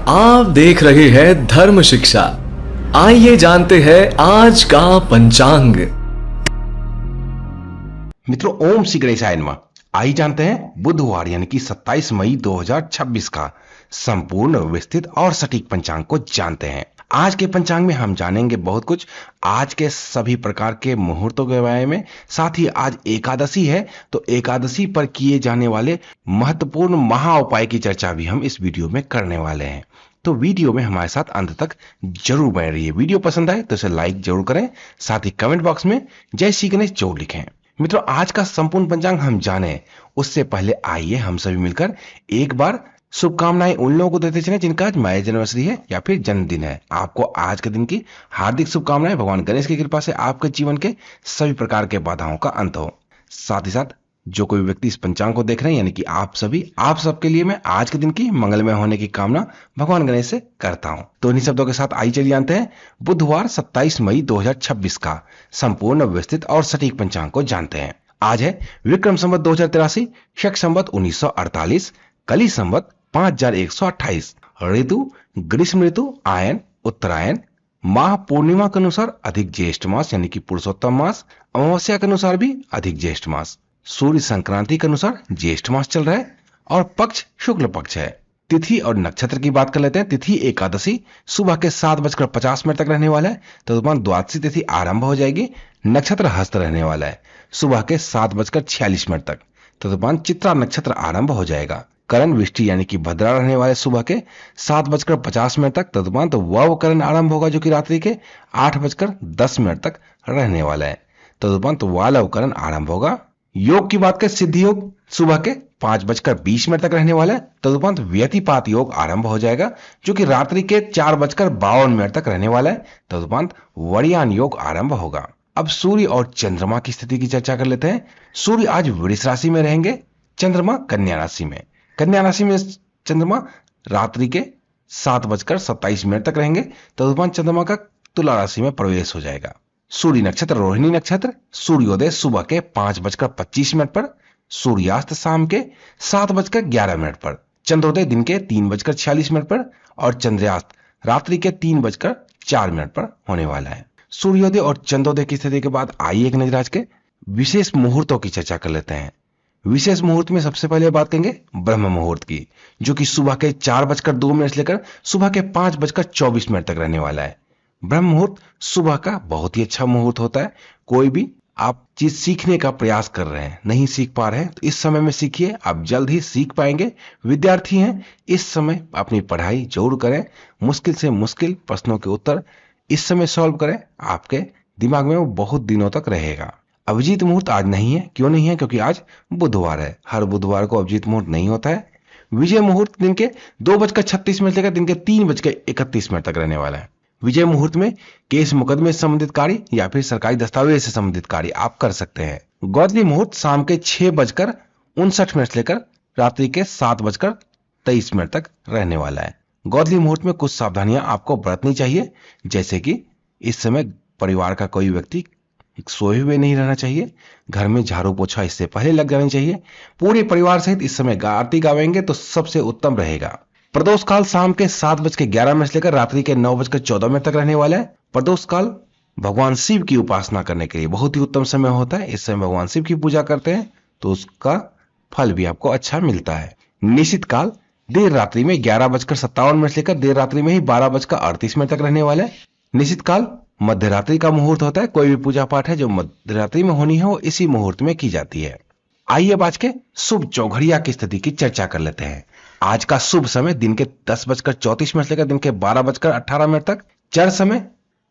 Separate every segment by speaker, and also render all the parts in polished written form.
Speaker 1: आप देख रहे हैं धर्म शिक्षा। आइए जानते हैं आज का पंचांग।
Speaker 2: मित्रों, ओम श्री गणेशाय नमः। आइए जानते हैं बुधवार यानी कि 27 मई 2026 का संपूर्ण विस्तृत और सटीक पंचांग को जानते हैं। आज के पंचांग में हम जानेंगे बहुत कुछ, आज के सभी प्रकार के मुहूर्तों के बारे में। साथ ही आज एकादशी है, तो एकादशी पर किए जाने वाले महत्वपूर्ण महा उपाय की चर्चा भी हम इस वीडियो में करने वाले हैं। तो वीडियो में हमारे साथ अंत तक जरूर बने रहिए। वीडियो पसंद आए तो इसे लाइक जरूर करें, साथ ही कमेंट बॉक्स में जय श्री गणेश जरूर लिखें। मित्रों, आज का संपूर्ण पंचांग हम जाने उससे पहले आइए हम सभी मिलकर एक बार शुभकामनाएं उन लोगों को देते चले जिनका आज मैरिज एनिवर्सरी है या फिर जन्मदिन है। आपको आज के दिन की हार्दिक शुभकामनाएं। भगवान गणेश की कृपा से आपके जीवन के सभी प्रकार के बाधाओं का अंत हो। साथ ही साथ जो कोई व्यक्ति इस पंचांग को देख रहे हैं यानी कि आप सबके लिए मैं आज के दिन की मंगलमय होने की कामना भगवान गणेश से करता हूं। तो इन्हीं शब्दों के साथ आइए चलिए जानते हैं बुधवार 27 मई 2026 का संपूर्ण विस्तृत और सटीक पंचांग को जानते हैं। आज है विक्रम संवत 2083, शक संवत 1948, कली संवत 5128, ऋतु ग्रीष्म ऋतु, आयन उत्तरायण, माह पूर्णिमा के अनुसार अधिक ज्येष्ठ मास यानी कि पुरुषोत्तम मास, अमावस्या के अनुसार भी अधिक ज्येष्ठ मास, सूर्य संक्रांति के अनुसार ज्येष्ठ मास चल रहा है और पक्ष शुक्ल पक्ष है। तिथि और नक्षत्र की बात कर लेते हैं। तिथि एकादशी सुबह के 7:50 तक रहने वाला है, तदुपरांत द्वादशी तिथि आरंभ हो जाएगी। नक्षत्र हस्त रहने वाला है सुबह के 7:46 तक, तदुपरांत चित्रा नक्षत्र आरंभ हो जाएगा। करण विष्टि यानी कि भद्रा रहने वाले सुबह के 7:50 तक, तदुपरांत वाव करण आरंभ होगा जो कि रात्रि के 8:10 तक रहने वाला है। तदुपरांत वालव करण आरंभ होगा। योग की बात करें, सिद्धि योग सुबह के 5:20 तक रहने वाला है। तदुपरांत व्यतिपात योग आरंभ हो जाएगा जो कि रात्रि के 4:52 तक रहने वाला है। तदुपरांत वरियान योग आरंभ होगा। अब सूर्य और चंद्रमा की स्थिति की चर्चा कर लेते हैं। सूर्य आज वृष राशि में रहेंगे, चंद्रमा कन्या राशि में। कन्या राशि में चंद्रमा रात्रि के 7:27 तक रहेंगे। तदुपरांत चंद्रमा का तुला राशि में प्रवेश हो जाएगा। सूर्य नक्षत्र रोहिणी नक्षत्र, सूर्योदय सुबह के 5:25 पर, सूर्यास्त शाम के 7:11 पर, चंद्रोदय दिन के 3:46 पर और चंद्रास्त रात्रि के 3:04 पर होने वाला है। सूर्योदय और चंद्रोदय की स्थिति के बाद आइए एक नजर आज के विशेष मुहूर्तों की चर्चा कर लेते हैं। विशेष मुहूर्त में सबसे पहले बात करेंगे ब्रह्म मुहूर्त की, जो कि सुबह के 4:02 से लेकर सुबह के 5:24 तक रहने वाला है। ब्रह्म मुहूर्त सुबह का बहुत ही अच्छा मुहूर्त होता है। कोई भी आप चीज सीखने का प्रयास कर रहे हैं, नहीं सीख पा रहे हैं, तो इस समय में सीखिए, आप जल्द ही सीख पाएंगे। विद्यार्थी हैं, इस समय अपनी पढ़ाई जरूर करें। मुश्किल से मुश्किल प्रश्नों के उत्तर इस समय सॉल्व करें, आपके दिमाग में वो बहुत दिनों तक रहेगा। अभिजीत मुहूर्त आज नहीं है। क्यों नहीं है? क्योंकि आज बुधवार है। हर बुधवार को अभिजीत मुहूर्त नहीं होता है। विजय मुहूर्त दिन के 2:36 से लेकर दिन के 3:31 तक रहने वाला है। विजय मुहूर्त में केस मुकदमे से संबंधित कार्य या फिर सरकारी दस्तावेज से संबंधित कार्य आप कर सकते हैं। गौदली मुहूर्त शाम के 6:59 से लेकर रात्रि के 7:23 तक रहने वाला है। गौदली मुहूर्त में कुछ सावधानियां आपको बरतनी चाहिए, जैसे कि इस समय परिवार का कोई व्यक्ति सोए हुए नहीं रहना चाहिए। घर में झाड़ू पोछा इससे पहले लग जाना चाहिए। पूरे परिवार सहित इस समय आरती गावेंगे तो सबसे उत्तम रहेगा। प्रदोष काल शाम के 7:11 से लेकर रात्रि के 9:14 तक रहने वाला है। प्रदोष काल भगवान शिव की उपासना करने के लिए बहुत ही उत्तम समय होता है। इस समय भगवान शिव की पूजा करते हैं तो उसका फल भी आपको अच्छा मिलता है। निश्चित काल देर रात्रि में 11:57 से लेकर देर रात्रि में ही 12:38 तक रहने वाला है। निश्चित काल मध्य रात्रि का मुहूर्त होता है। कोई भी पूजा पाठ है जो मध्य रात्रि में होनी है वो इसी मुहूर्त में की जाती है। आइए अब आज के शुभ चौघड़िया की स्थिति की चर्चा कर लेते हैं। आज का शुभ समय दिन के 10:34 से लेकर दिन के 12:18 तक। चर समय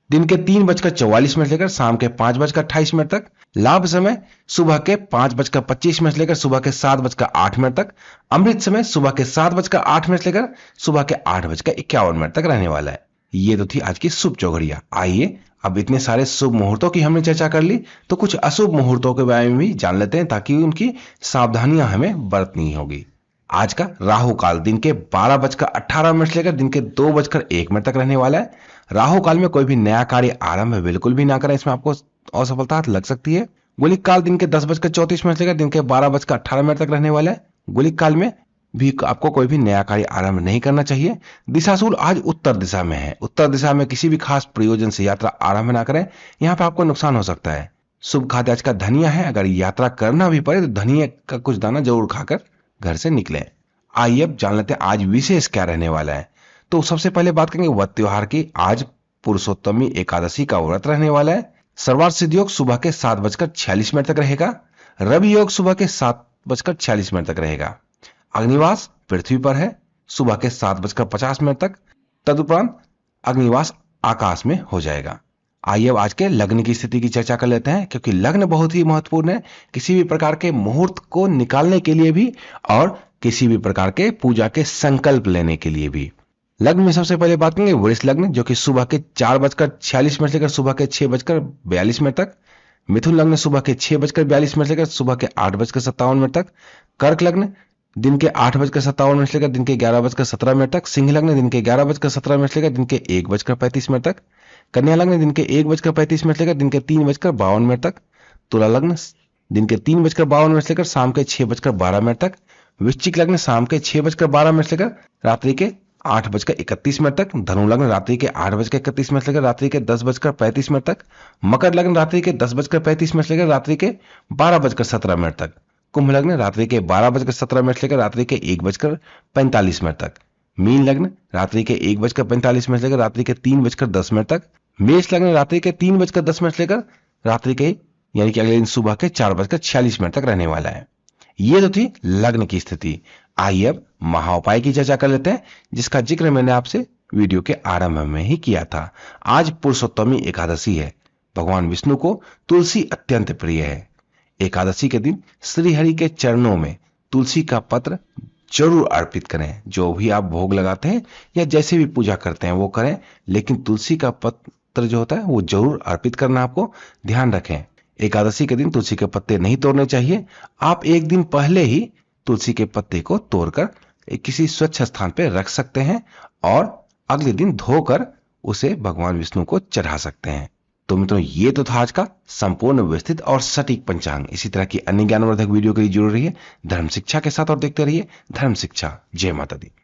Speaker 2: दिन के 3:44 से लेकर शाम के 5:28 तक। लाभ समय सुबह के 5:25 से लेकर सुबह के 7:08 तक। अमृत समय सुबह के 7:08 से लेकर सुबह के 8:51 तक रहने वाला है। ये तो थी आज की शुभ चौघड़िया। आइए अब इतने सारे शुभ मुहूर्तों की हमने चर्चा कर ली, तो कुछ अशुभ मुहूर्तों के बारे में भी जान लेते हैं ताकि उनकी सावधानियां हमें बरतनी होगी। आज का राहु काल दिन के 12:18 से लेकर दिन के 2:01 तक रहने वाला है। राहु काल में कोई भी नया कार्य आरंभ बिल्कुल भी ना करें, इसमें आपको असफलता लग सकती है। गुलिक काल दिन के 10:34 से लेकर दिन के 12:18 तक रहने वाला है। गुलिक काल में भी आपको कोई भी नया कार्य आरंभ नहीं करना चाहिए। दिशाशूल आज उत्तर दिशा में है। उत्तर दिशा में किसी भी खास प्रयोजन से यात्रा आरंभ ना करें, यहाँ पे आपको नुकसान हो सकता है। शुभ खाद्य आज का धनिया है। अगर यात्रा करना भी पड़े तो धनिया का कुछ दाना जरूर खाकर घर से निकलें। आइए अब जान लेते हैं आज विशेष क्या रहने वाला है। तो सबसे पहले बात करेंगे व्रत त्योहार की। आज पुरुषोत्तमी एकादशी का व्रत रहने वाला है। सर्वार्थ सिद्ध योग सुबह के 7:46 तक रहेगा। रवि योग सुबह के 7:46 तक रहेगा। अग्निवास पृथ्वी पर है सुबह के 7:50 तक। तदुपरांत अग्निवास आकाश में हो जाएगा। आइए अब आज के लग्न की स्थिति की चर्चा कर लेते हैं, क्योंकि लग्न बहुत ही महत्वपूर्ण है किसी भी प्रकार के मुहूर्त को निकालने के लिए भी और किसी भी प्रकार के पूजा के संकल्प लेने के लिए भी। लग्न में सबसे पहले बात करेंगे वृष लग्न, जो कि सुबह के 4:46 से लेकर सुबह के 6:42 तक। मिथुन लग्न सुबह के 6:42 से लेकर सुबह के 8:57 तक। कर्क लग्न दिन के 8:57 से लेकर दिन के 11:17 तक। सिंह लग्न दिन के 11:17 से लेकर दिन के 1:35 तक। कन्या लग्न दिन के 1:35 से लेकर दिन के 3:52 तक। तुला लग्न दिन के 3:52 से लेकर शाम के 6:12 तक। वृश्चिक लग्न शाम के 6:12 से लेकर रात्रि के 8:31 तक। धनु लग्न रात्रि के 8:31 से लेकर रात्रि के 10:35 तक। मकर लग्न रात्रि के 10:35 से लेकर रात्रि के 12:17 तक। कुंभ लग्न रात्रि के 12:17 से लेकर रात्रि के 1:45 तक। मीन लग्न रात्रि के 1:45 से लेकर रात्रि के 3:10 तक। मेष लग्न रात्रि के 3:10 से लेकर रात्रि के यानी कि अगले दिन सुबह के 4:46 तक रहने वाला है। ये तो थी लग्न की स्थिति। आइए अब महाउपाय की चर्चा कर लेते हैं, जिसका जिक्र मैंने आपसे वीडियो के आरंभ में ही किया था। आज पुरुषोत्तमी एकादशी है। भगवान विष्णु को तुलसी अत्यंत प्रिय है। एकादशी के दिन श्री हरि के चरणों में तुलसी का पत्र जरूर अर्पित करें। जो भी आप भोग लगाते हैं या जैसे भी पूजा करते हैं वो करें, लेकिन तुलसी का पत्र जो होता है वो जरूर अर्पित करना आपको ध्यान रखें। एकादशी के दिन तुलसी के पत्ते नहीं तोड़ने चाहिए। आप एक दिन पहले ही तुलसी के पत्ते को तोड़कर किसी स्वच्छ स्थान पर रख सकते हैं और अगले दिन धोकर उसे भगवान विष्णु को चढ़ा सकते हैं। तो मित्रों, ये तो था आज का संपूर्ण विस्तृत और सटीक पंचांग। इसी तरह की अन्य ज्ञानवर्धक वीडियो के लिए जुड़े रहिए धर्म शिक्षा के साथ और देखते रहिए धर्म शिक्षा। जय माता दी।